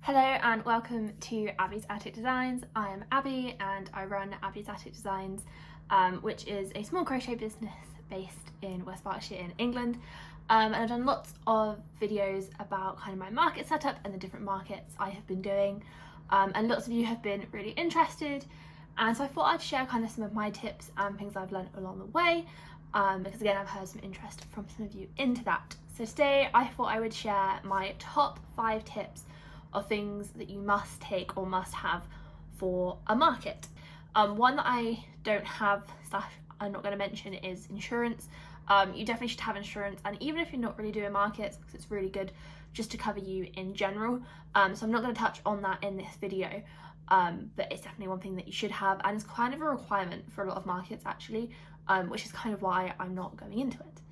Hello and welcome to Abbie's Attic Designs. I am Abbie and I run Abbie's Attic Designs, which is a small crochet business based in West Berkshire in England. And I've done lots of videos about kind of my market setup and the different markets I have been doing. And lots of you have been really interested. And so I thought I'd share kind of some of my tips and things I've learned along the way. Because again, I've heard some interest from some of you into that. So today I thought I would share my top 5 tips of things that you must take or must have for a market. One that I don't have, I'm not going to mention, is insurance. You definitely should have insurance, and even if you're not really doing markets, because it's really good just to cover you in general. So I'm not going to touch on that in this video, but it's definitely one thing that you should have, and it's kind of a requirement for a lot of markets actually, which is kind of why I'm not going into it.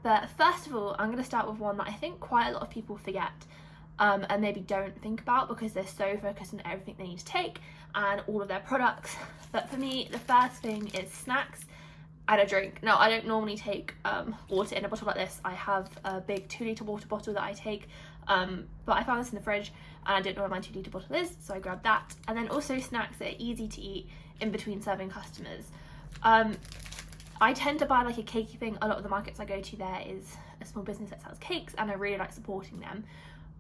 But first of all, I'm going to start with one that I think quite a lot of people forget. And maybe don't think about because they're so focused on everything they need to take and all of their products. But for me, the first thing is snacks and a drink. Now, I don't normally take water in a bottle like this. I have a big 2-litre water bottle that I take, but I found this in the fridge and I didn't know where my 2-litre bottle is, so I grabbed that. And then also snacks that are easy to eat in between serving customers. I tend to buy like a cakey thing. A lot of the markets I go to, there is a small business that sells cakes and I really like supporting them.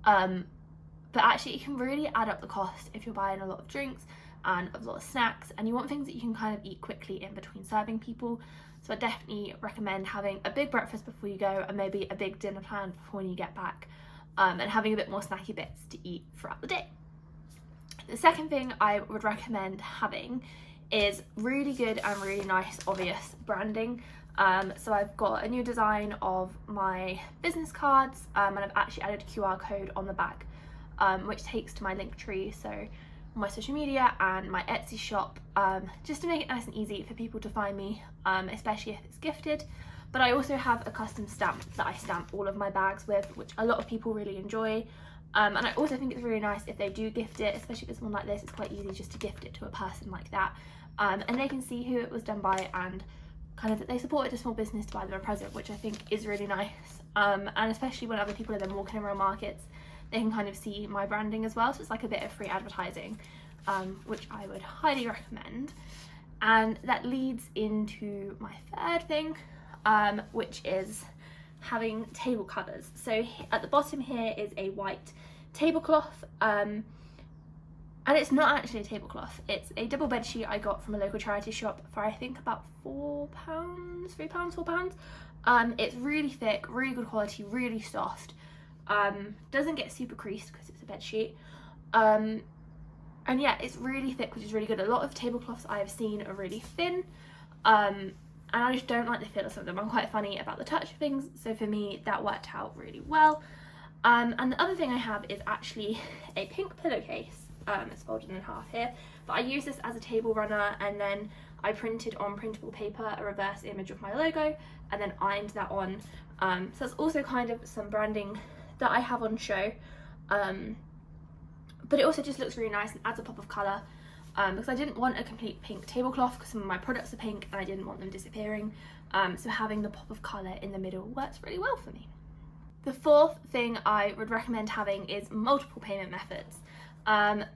But actually it can really add up the cost if you're buying a lot of drinks and a lot of snacks, and you want things that you can kind of eat quickly in between serving people. So I definitely recommend having a big breakfast before you go and maybe a big dinner planned before when you get back, and having a bit more snacky bits to eat throughout the day. The second thing I would recommend having is really good and really nice obvious branding. So I've got a new design of my business cards, and I've actually added a QR code on the back, which takes to my link tree, so my social media and my Etsy shop, just to make it nice and easy for people to find me, especially if it's gifted. But I also have a custom stamp that I stamp all of my bags with, which a lot of people really enjoy. And I also think it's really nice if they do gift it, especially if it's one like this. It's quite easy just to gift it to a person like that, and they can see who it was done by and kind of that they supported a small business to buy them a present, which I think is really nice. And especially when other people are then walking around markets, they can kind of see my branding as well, so it's like a bit of free advertising, which I would highly recommend. And that leads into my third thing, which is having table covers. So at the bottom here is a white tablecloth, and it's not actually a tablecloth, it's a double bed sheet I got from a local charity shop for I think about £4, £4. It's really thick, really good quality, really soft, doesn't get super creased because it's a bed sheet, and yeah, it's really thick, which is really good. A lot of tablecloths I have seen are really thin, and I just don't like the feel of some of them. I'm quite funny about the touch of things, so for me that worked out really well. And the other thing I have is actually a pink pillowcase. It's folded in half here, but I use this as a table runner, and then I printed on printable paper a reverse image of my logo and then ironed that on. So that's also kind of some branding that I have on show, but it also just looks really nice and adds a pop of colour, because I didn't want a complete pink tablecloth because some of my products are pink and I didn't want them disappearing, so having the pop of colour in the middle works really well for me. The fourth thing I would recommend having is multiple payment methods.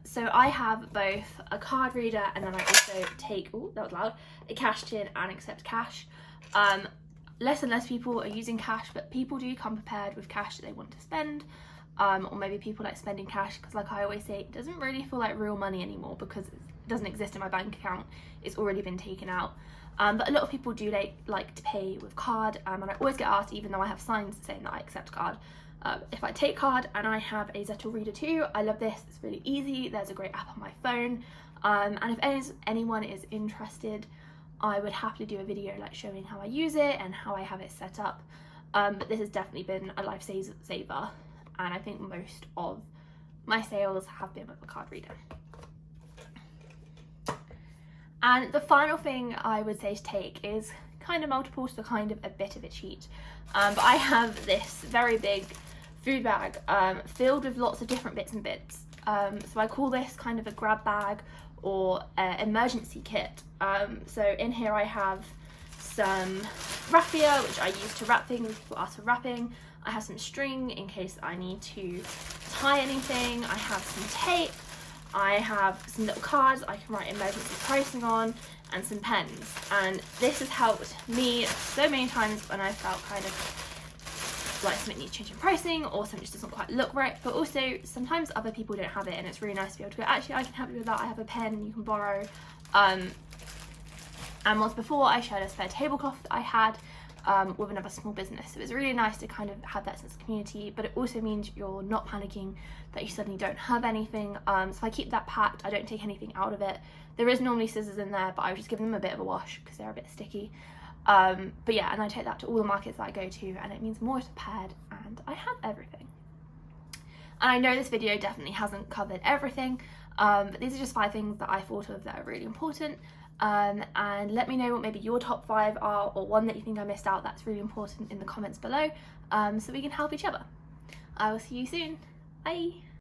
So I have both a card reader and then I also take, oh that was loud, a cash tin and accept cash. Less and less people are using cash, but people do come prepared with cash that they want to spend, or maybe people like spending cash because, like I always say, it doesn't really feel like real money anymore because it doesn't exist in my bank account, it's already been taken out. But a lot of people do like to pay with card, and I always get asked, even though I have signs saying that I accept card, if I take card. And I have a Zettel reader too. I love this, it's really easy, there's a great app on my phone, and if anyone is interested, I would happily do a video like showing how I use it and how I have it set up, but this has definitely been a lifesaver, and I think most of my sales have been with a card reader. And the final thing I would say to take is kind of multiple, so kind of a bit of a cheat, but I have this very big food bag filled with lots of different bits and bits. So I call this kind of a grab bag or emergency kit. So in here I have some raffia, which I use to wrap things if people ask for wrapping. I have some string in case I need to tie anything, I have some tape, I have some little cards I can write emergency pricing on, and some pens. And this has helped me so many times when I felt kind of like something needs changing pricing or something just doesn't quite look right. But also sometimes other people don't have it, and it's really nice to be able to go, actually I can help you with that, I have a pen you can borrow. And once before I shared a spare tablecloth that I had with another small business. So it's really nice to kind of have that sense of community, but it also means you're not panicking that you suddenly don't have anything. So I keep that packed, I don't take anything out of it. There is normally scissors in there, but I would just give them a bit of a wash because they're a bit sticky. But yeah, and I take that to all the markets that I go to, and it means more is prepared and I have everything. And I know this video definitely hasn't covered everything, but these are just 5 things that I thought of that are really important. And let me know what maybe your top 5 are, or one that you think I missed out that's really important in the comments below, so we can help each other. I will see you soon. Bye!